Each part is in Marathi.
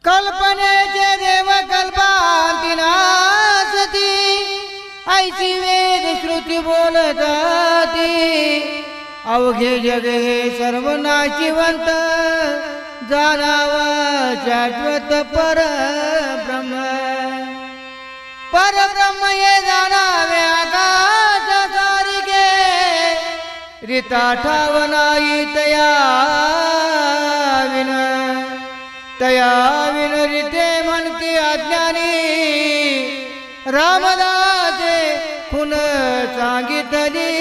कल्पनेचे देव कल्पांती नासती, ऐसी वेद श्रुती बोलताती। अवघे जग हे सर्व नाशिवंत, जाणावा शाश्वत परब्रह्म। परब्रह्म हे जाणावे आकाश सारिके, रीता ठाव नाही तया विन। तया विन रीते म्हणते अज्ञानी, रामदासे खुन सांगितली।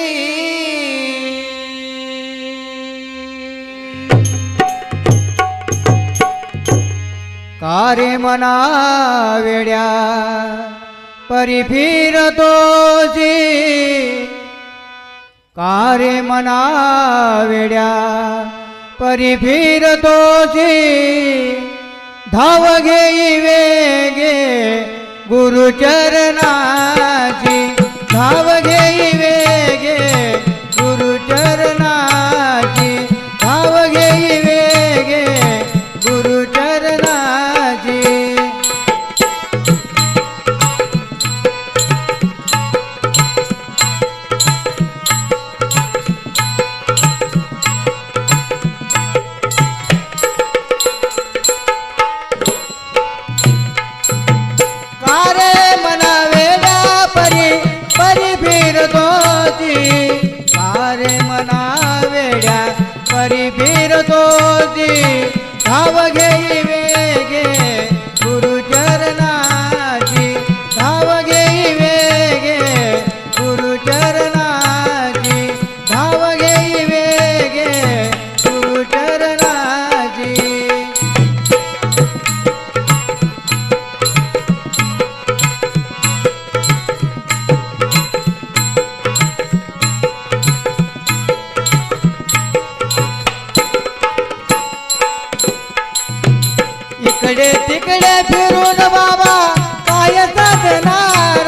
कारे मना वेड्या परी फिरतोसी, कारे मना वेड्या परी फिरतोसी। धाव घेई वेगे गुरुचरणाची, धाव घेई वेगे गुरुचरणाची, धाव घेई वेगे गुरुचरणाची। कारे मना वेड्या परी फिरतोसी, धाव घेई वेगे गुरुचरणाची, धाव घेई वेगे गुरुचरणाची, धाव घेई वेगे गुरुचरणाची। इकडे तिकडे फिरून बाबा काय साधणार,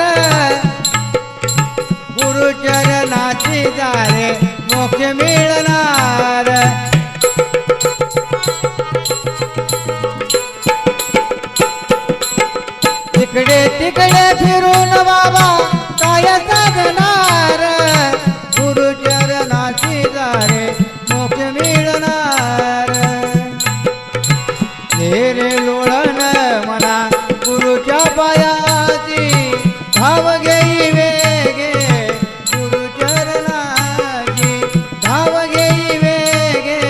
गुरुचरणाची जाणे मोक्ष मिळणार। इकडे तिकडे फिरून बाबा काय साधणार, गुरुचरणाची जाणे मोक्ष मिळणार। तेरे लोळण मना गुरुच्या पायाची, धाव घेई वेगे गुरुचरणाची, धाव घेई वेगे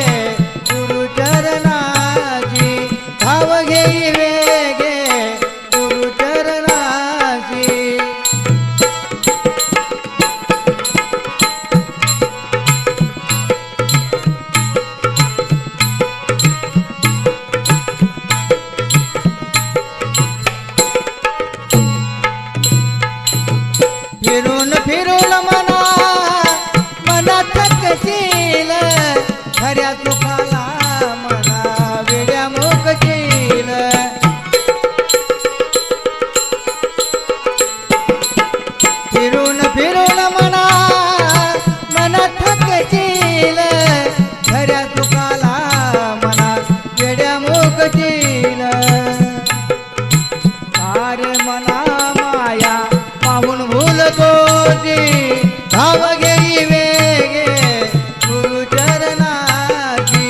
गुरुचरणाची, धाव घेई वेगे गुरुचरणाची। फिरून फिरून मना थकशील, खऱ्या सुखाला मना वेड्या मुकशील। फिरून फिरून मना थकशील, खऱ्या सुखाला मना वेड्या मुकशील। कारे मना माया पाहून भूलतोसी, धाव घेई वेगे गुरुचरणाची,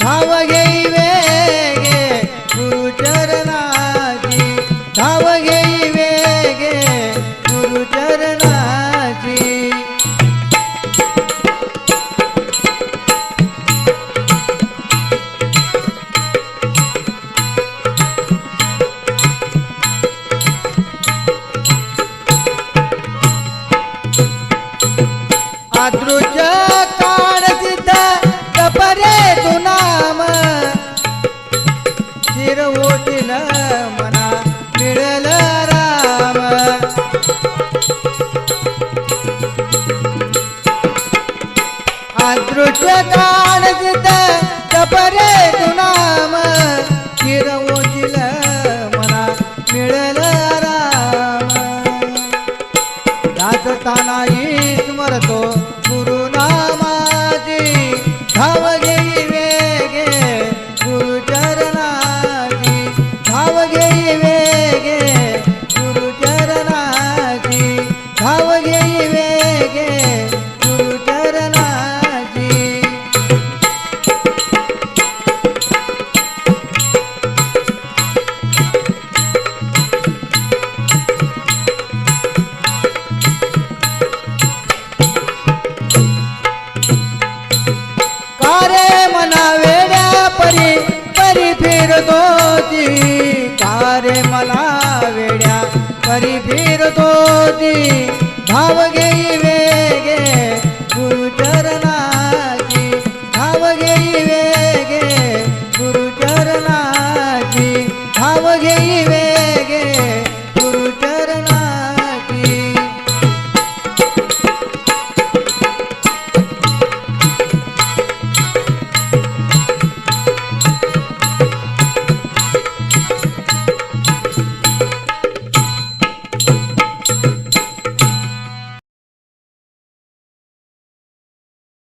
धाव घेई वेगे गुरुचरणाची, धाव घेई वेगे गुरुचरणाची। अदृश्य काळ सिद्ध कपरे तू नाम, शिरवोटील मना मिळल राम। अदृश्य काळ सिद्ध कपरे तू नाम, शिरवोटील मना मिळल राम। दासतानाही स्मरतो गुरुनामाची, धाव घेई वेगे गुरुचरणाची, धाव फिरतो ती कारे मला वेड्या परी फिरतो ती धाव घेई वेगे गुरुचरणाची धाव घेई वेगे गुरुचरणाची धाव घेई